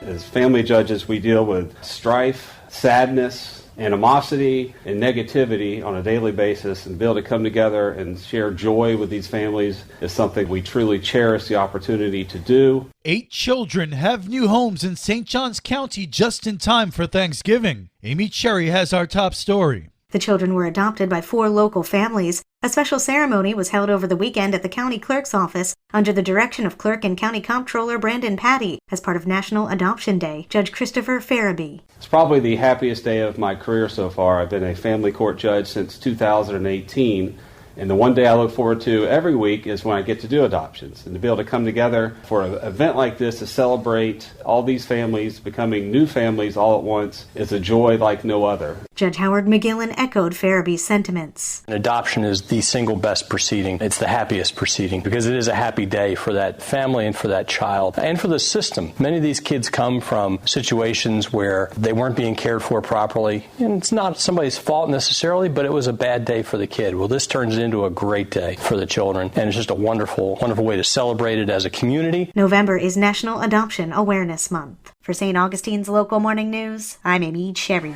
As family judges, we deal with strife, sadness, animosity, and negativity on a daily basis, and be able to come together and share joy with these families is something we truly cherish the opportunity to do. 8 children have new homes in St. Johns County just in time for Thanksgiving. Amy Cherry has our top story. The children were adopted by 4 local families. A special ceremony was held over the weekend at the county clerk's office under the direction of Clerk and County Comptroller Brandon Patty as part of National Adoption Day. Judge Christopher Farabee. It's probably the happiest day of my career so far. I've been a family court judge since 2018. And the one day I look forward to every week is when I get to do adoptions. And to be able to come together for an event like this to celebrate all these families becoming new families all at once is a joy like no other. Judge Howard McGillen echoed Farabee's sentiments. Adoption is the single best proceeding. It's the happiest proceeding because it is a happy day for that family and for that child and for the system. Many of these kids come from situations where they weren't being cared for properly. And it's not somebody's fault necessarily, but it was a bad day for the kid. Well, this turns into a great day for the children, and it's just a wonderful, wonderful way to celebrate it as a community. November is National Adoption Awareness Month. For St. Augustine's Local Morning News, I'm Amy Cherry.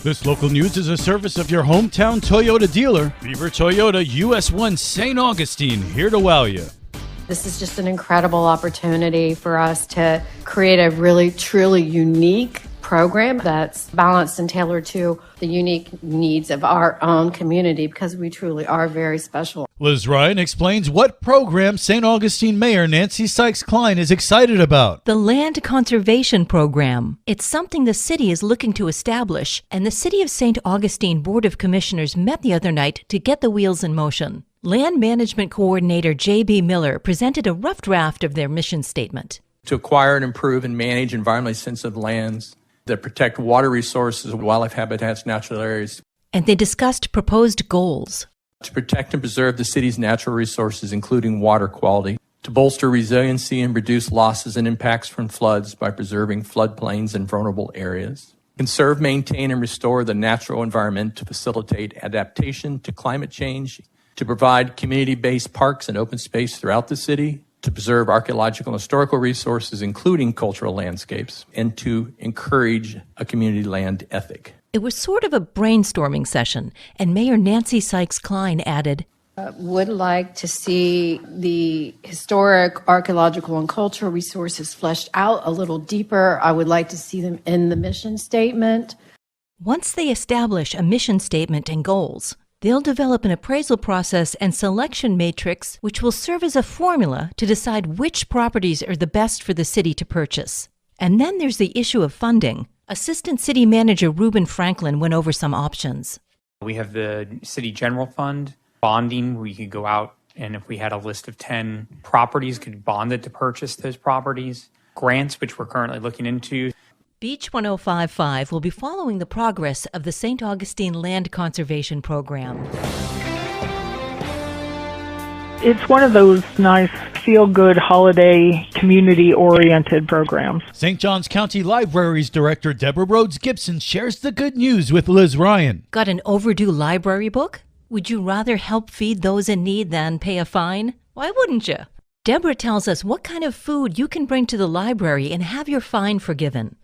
This local news is a service of your hometown Toyota dealer, Beaver Toyota US 1 St. Augustine, here to wow you. This is just an incredible opportunity for us to create a really, truly unique program that's balanced and tailored to the unique needs of our own community because we truly are very special. Liz Ryan explains what program St. Augustine Mayor Nancy Sykes-Klein is excited about. The Land Conservation Program. It's something the city is looking to establish, and the City of St. Augustine Board of Commissioners met the other night to get the wheels in motion. Land Management Coordinator J.B. Miller presented a rough draft of their mission statement. To acquire and improve and manage environmentally sensitive lands that protect water resources, wildlife habitats, natural areas. And they discussed proposed goals. To protect and preserve the city's natural resources, including water quality. To bolster resiliency and reduce losses and impacts from floods by preserving floodplains and vulnerable areas. Conserve, maintain, and restore the natural environment to facilitate adaptation to climate change. To provide community-based parks and open space throughout the city. To preserve archaeological and historical resources, including cultural landscapes, and to encourage a community land ethic. It was sort of a brainstorming session, and Mayor Nancy Sykes-Klein added, Would like to see the historic, archaeological, and cultural resources fleshed out a little deeper. I would like to see them in the mission statement. Once they establish a mission statement and goals, they'll develop an appraisal process and selection matrix which will serve as a formula to decide which properties are the best for the city to purchase. And then there's the issue of funding. Assistant City Manager Reuben Franklin went over some options. We have the City General Fund, bonding. We could go out and if we had a list of 10 properties, could bond it to purchase those properties. Grants, which we're currently looking into. Beach 1055 will be following the progress of the St. Augustine Land Conservation Program. It's one of those nice, feel-good, holiday, community-oriented programs. St. Johns County Libraries Director Deborah Rhodes Gibson shares the good news with Liz Ryan. Got an overdue library book? Would you rather help feed those in need than pay a fine? Why wouldn't you? Deborah tells us what kind of food you can bring to the library and have your fine forgiven.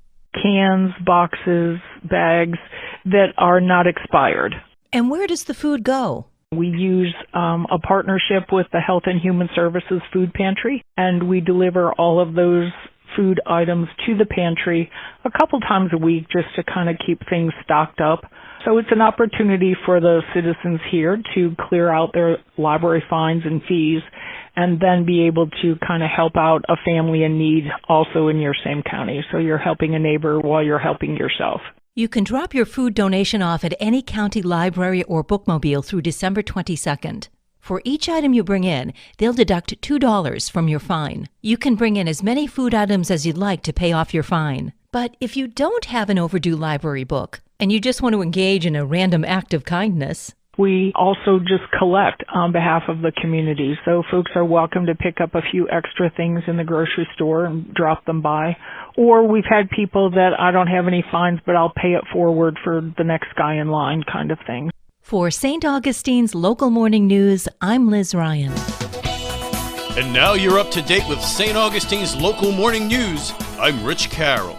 Cans, boxes, bags that are not expired. And where does the food go? We use a partnership with the Health and Human Services Food Pantry, and we deliver all of those food items to the pantry a couple times a week just to kind of keep things stocked up. So it's an opportunity for the citizens here to clear out their library fines and fees and then be able to kind of help out a family in need also in your same county. So you're helping a neighbor while you're helping yourself. You can drop your food donation off at any county library or bookmobile through December 22nd. For each item you bring in, they'll deduct $2 from your fine. You can bring in as many food items as you'd like to pay off your fine. But if you don't have an overdue library book, and you just want to engage in a random act of kindness, we also just collect on behalf of the community. So folks are welcome to pick up a few extra things in the grocery store and drop them by. Or we've had people that I don't have any fines, but I'll pay it forward for the next guy in line kind of thing. For St. Augustine's Local Morning News, I'm Liz Ryan. And now you're up to date with St. Augustine's local morning news. I'm Rich Carroll.